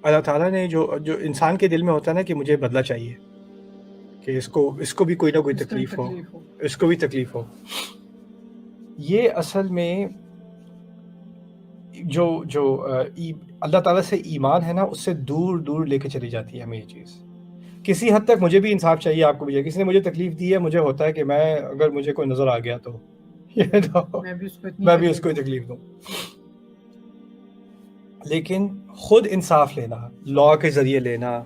اللہ تعالیٰ نے جو انسان کے دل میں ہوتا ہے نا کہ مجھے بدلہ چاہیے، کہ اس کو بھی کوئی نہ کوئی تکلیف ہو، اس کو بھی تکلیف ہو، یہ اصل میں جو اللہ تعالیٰ سے ایمان ہے نا، اس سے دور دور لے کے چلی جاتی ہے ہمیں یہ چیز. کسی حد تک مجھے بھی انصاف چاہیے، آپ کو بھی چاہیے. کسی نے مجھے تکلیف دی ہے، مجھے ہوتا ہے کہ میں اگر مجھے کوئی نظر آ گیا تو میں بھی اس کو تکلیف دوں. لیکن خود انصاف لینا، لا کے ذریعے لینا،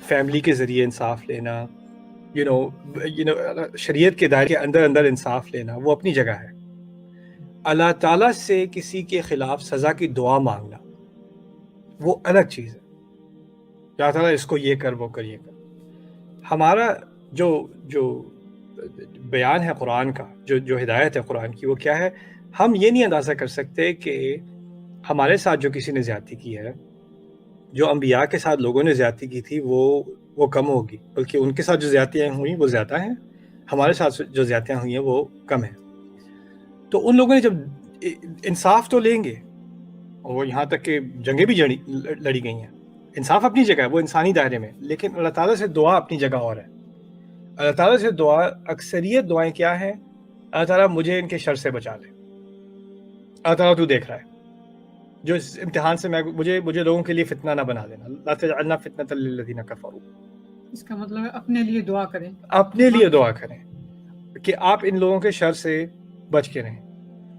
فیملی کے ذریعے انصاف لینا، شریعت کے دائرے کے اندر انصاف لینا، وہ اپنی جگہ ہے. اللہ تعالیٰ سے کسی کے خلاف سزا کی دعا مانگنا وہ الگ چیز ہے. اللہ تعالیٰ اس کو یہ کر، وہ کر، یہ کر. ہمارا جو بیان ہے قرآن کا، جو ہدایت ہے قرآن کی، وہ کیا ہے؟ ہم یہ نہیں اندازہ کر سکتے کہ ہمارے ساتھ جو کسی نے زیادتی کی ہے، جو انبیاء کے ساتھ لوگوں نے زیادتی کی تھی، وہ کم ہوگی، بلکہ ان کے ساتھ جو زیادتیاں ہوئیں وہ زیادہ ہیں، ہمارے ساتھ جو زیادتیاں ہوئی ہیں وہ کم ہیں. تو ان لوگوں نے جب انصاف تو لیں گے، وہ یہاں تک کہ جنگیں بھی لڑی گئی ہیں، انصاف اپنی جگہ ہے، وہ انسانی دائرے میں، لیکن اللہ تعالیٰ سے دعا اپنی جگہ اور ہے. اللہ تعالیٰ سے دعا، اکثریت دعائیں کیا ہیں؟ اللہ تعالیٰ مجھے ان کے شر سے بچا لے. اللہ تعالیٰ تو دیکھ رہا ہے، جو اس امتحان سے مجھے لوگوں کے لیے فتنہ نہ بنا دینا. لا تجعلنا فتنة للذین کفروا. اس کا مطلب ہے اپنے لیے دعا کریں، اپنے لیے دعا کریں کہ آپ ان لوگوں کے شر سے بچ کے رہیں،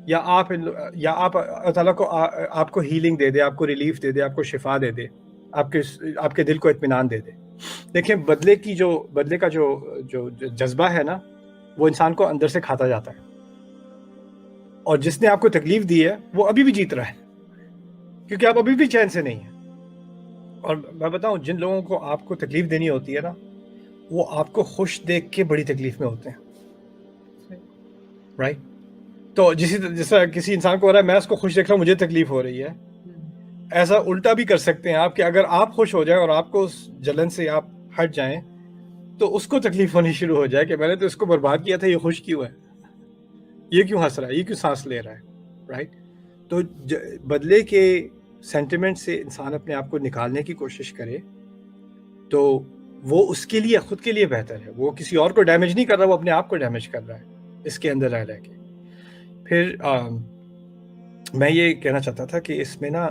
یا آپ اللہ تعالیٰ کو آپ کو ہیلنگ دے دے، آپ کو ریلیف دے دے، آپ کو شفا دے دے، آپ کے دل کو اطمینان دے دے. دیکھیں بدلے کا جو جذبہ ہے نا، وہ انسان کو اندر سے کھاتا جاتا ہے. اور جس نے آپ کو تکلیف دی ہے وہ ابھی بھی جیت رہا ہے، کیونکہ آپ ابھی بھی چین سے نہیں ہیں. اور میں بتاؤں، جن لوگوں کو آپ کو تکلیف دینی ہوتی ہے نا، وہ آپ کو خوش دیکھ کے بڑی تکلیف میں ہوتے ہیں، رائٹ؟ تو جیسا کسی انسان کو ہو رہا ہے میں اس کو خوش دیکھ رہا ہوں، مجھے تکلیف ہو رہی ہے، ایسا الٹا بھی کر سکتے ہیں آپ کہ اگر آپ خوش ہو جائیں اور آپ کو اس جلن سے آپ ہٹ جائیں تو اس کو تکلیف ہونی شروع ہو جائے کہ میں نے تو اس کو برباد کیا تھا، یہ خوش کیوں ہے، یہ کیوں ہنس رہا ہے، یہ کیوں سانس لے رہا ہے، رائٹ؟ تو بدلے کے سینٹیمنٹ سے انسان اپنے آپ کو نکالنے کی کوشش کرے تو وہ اس کے لیے، خود کے لیے بہتر ہے. وہ کسی اور کو ڈیمیج نہیں کر رہا، وہ اپنے آپ کو ڈیمیج کر رہا ہے اس کے اندر رہ کے. پھر میں یہ کہنا چاہتا تھا کہ اس میں نا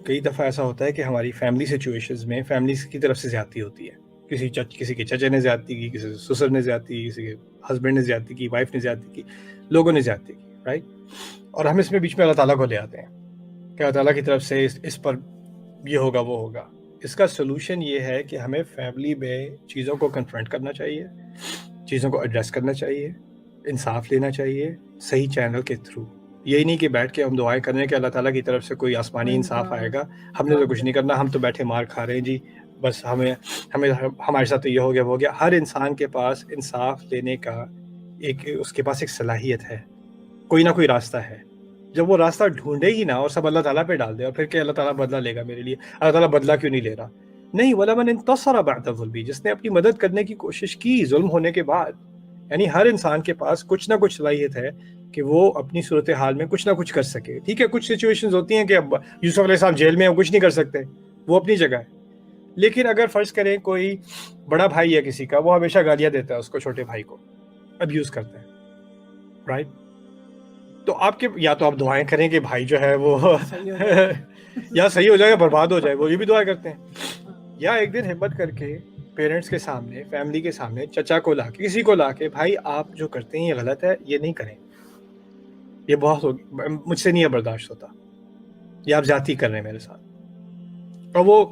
کئی دفعہ ایسا ہوتا ہے کہ ہماری فیملی سچویشنز میں فیملی کی طرف سے زیادتی ہوتی ہے. کسی کے چچے نے زیادتی کی، کسی سسر نے زیادتی کی، کسی کے ہسبینڈ نے زیادتی کی، وائف نے زیادتی کی، لوگوں نے زیادتی کی، رائٹ؟ اور ہم اس میں بیچ میں اللہ تعالیٰ کو لے آتے ہیں کہ اللہ تعالیٰ کی طرف سے اس پر یہ ہوگا، وہ ہوگا. اس کا سلوشن یہ ہے کہ ہمیں فیملی میں چیزوں کو کنفرنٹ کرنا چاہیے، چیزوں کو ایڈریس کرنا چاہیے، انصاف لینا چاہیے صحیح چینل کے تھرو. یہی نہیں کہ بیٹھ کے ہم دعائیں کر رہے ہیں کہ اللہ تعالیٰ کی طرف سے کوئی آسمانی انصاف آئے گا، ہم نے تو کچھ نہیں کرنا، ہم تو بیٹھے مار کھا رہے ہیں جی، بس ہمارے ساتھ تو یہ ہو گیا، وہ ہو گیا. ہر انسان کے پاس انصاف لینے کا اس کے پاس ایک صلاحیت ہے، کوئی نہ کوئی راستہ ہے. جب وہ راستہ ڈھونڈے ہی نہ اور سب اللہ تعالیٰ پہ ڈال دے اور پھر کہ اللہ تعالیٰ بدلہ لے گا میرے لیے، اللہ تعالیٰ بدلہ کیوں نہیں لے رہا؟ نہیں، وَلَمَنِ انتَصَرَ بَعْدَ ظُلْمِهِ، جس نے اپنی مدد کرنے کی کوشش کی ظلم ہونے کے بعد. یعنی ہر انسان کے پاس کچھ نہ کچھ صلاحیت ہے کہ وہ اپنی صورتحال میں کچھ نہ کچھ کر سکے. ٹھیک ہے، کچھ سچویشنز ہوتی ہیں کہ اب یوسف علیہ السلام جیل میں ہیں، وہ کچھ نہیں کر سکتے، وہ اپنی جگہ ہے. لیکن اگر فرض کریں کوئی بڑا بھائی ہے کسی کا، وہ ہمیشہ گالیاں دیتا ہے اس کو، چھوٹے بھائی کو ابیوز کرتا ہے، رائٹ؟ تو آپ کے یا تو آپ دعائیں کریں کہ بھائی جو ہے وہ یا صحیح ہو جائے یا برباد ہو جائے، وہ یہ بھی دعائیں کرتے ہیں. یا ایک دن ہمت کر کے پیرنٹس کے سامنے، فیملی کے سامنے، چچا کو لا کے، کسی کو لا کے، بھائی آپ جو کرتے ہیں یہ غلط ہے، یہ نہیں کریں، یہ بہت مجھ سے نہیں برداشت ہوتا، یہ آپ زیادتی کر رہے ہیں میرے ساتھ. اور وہ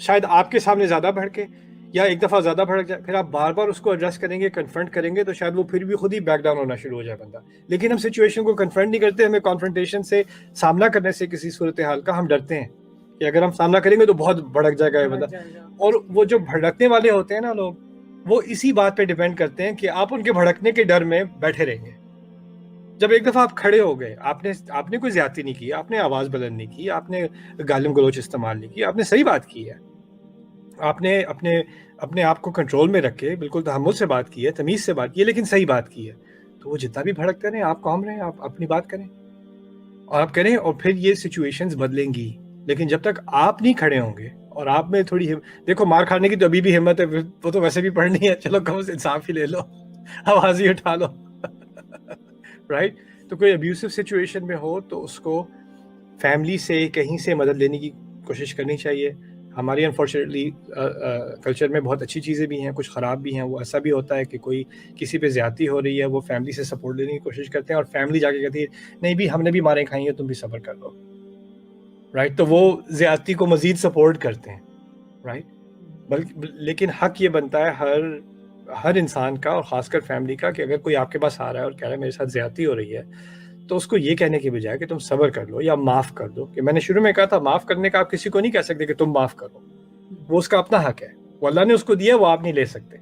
شاید آپ کے سامنے زیادہ بھڑکے یا ایک دفعہ زیادہ بھڑک جائے، پھر آپ بار بار اس کو ایڈریس کریں گے، کنفرنٹ کریں گے، تو شاید وہ پھر بھی خود ہی بیک ڈاؤن ہونا شروع ہو جائے بندہ. لیکن ہم سچویشن کو کنفرنٹ نہیں کرتے، ہمیں کانفرنٹیشن سے، سامنا کرنے سے کسی صورتحال کا ہم ڈرتے ہیں کہ اگر ہم سامنا کریں گے تو بہت بھڑک جائے گا یہ بندہ. اور وہ جو بھڑکنے والے ہوتے ہیں نا لوگ، وہ اسی بات پہ ڈیپینڈ کرتے ہیں کہ آپ ان کے بھڑکنے کے ڈر میں بیٹھے رہیں گے. جب ایک دفعہ آپ کھڑے ہو گئے، آپ نے کوئی زیادتی نہیں کی، آپ نے آواز بلند نہیں کی، آپ نے گالم گلوچ استعمال نہیں کی، آپ نے صحیح بات کی ہے، آپ نے اپنے آپ کو کنٹرول میں رکھ کے بالکل تحمل سے بات کی ہے، تمیز سے بات کی ہے، لیکن صحیح بات کی ہے. تو وہ جتنا بھی بھڑکتے رہیں، آپ کام رہیں، آپ اپنی بات کریں اور آپ کریں، اور پھر یہ سچویشنز بدلیں گی. لیکن جب تک آپ نہیں کھڑے ہوں گے اور آپ میں تھوڑی دیکھو مار کھانے کی تو ابھی بھی ہمت ہے، وہ تو ویسے بھی پڑھنی ہے، چلو کم سے انصاف ہی لے لو، آواز ہی اٹھا لو رائٹ. تو کوئی ابیوسو سچویشن میں ہو تو اس کو فیملی سے کہیں سے مدد لینے کی کوشش کرنی چاہیے. ہماری انفارچونیٹلی کلچر میں بہت اچھی چیزیں بھی ہیں، کچھ خراب بھی ہیں. وہ ایسا بھی ہوتا ہے کہ کوئی کسی پہ زیادتی ہو رہی ہے، وہ فیملی سے سپورٹ لینے کی کوشش کرتے ہیں، اور فیملی جا کے کہتی ہے نہیں بھی ہم نے بھی ماریں کھائی ہیں، تم بھی صبر کر لو، رائٹ. تو وہ زیادتی کو مزید سپورٹ کرتے ہیں، رائٹ. بلکہ لیکن حق یہ بنتا ہے ہر انسان کا، اور خاص کر فیملی کا، کہ اگر کوئی آپ کے پاس آ رہا ہے اور کہہ رہا ہے میرے ساتھ زیادتی ہو رہی ہے، تو اس کو یہ کہنے کے بجائے کہ تم صبر کر لو یا معاف کر دو. کہ میں نے شروع میں کہا تھا معاف کرنے کا آپ کسی کو نہیں کہہ سکتے کہ تم معاف کرو، وہ اس کا اپنا حق ہے، وہ اللہ نے اس کو دیا، وہ آپ نہیں لے سکتے.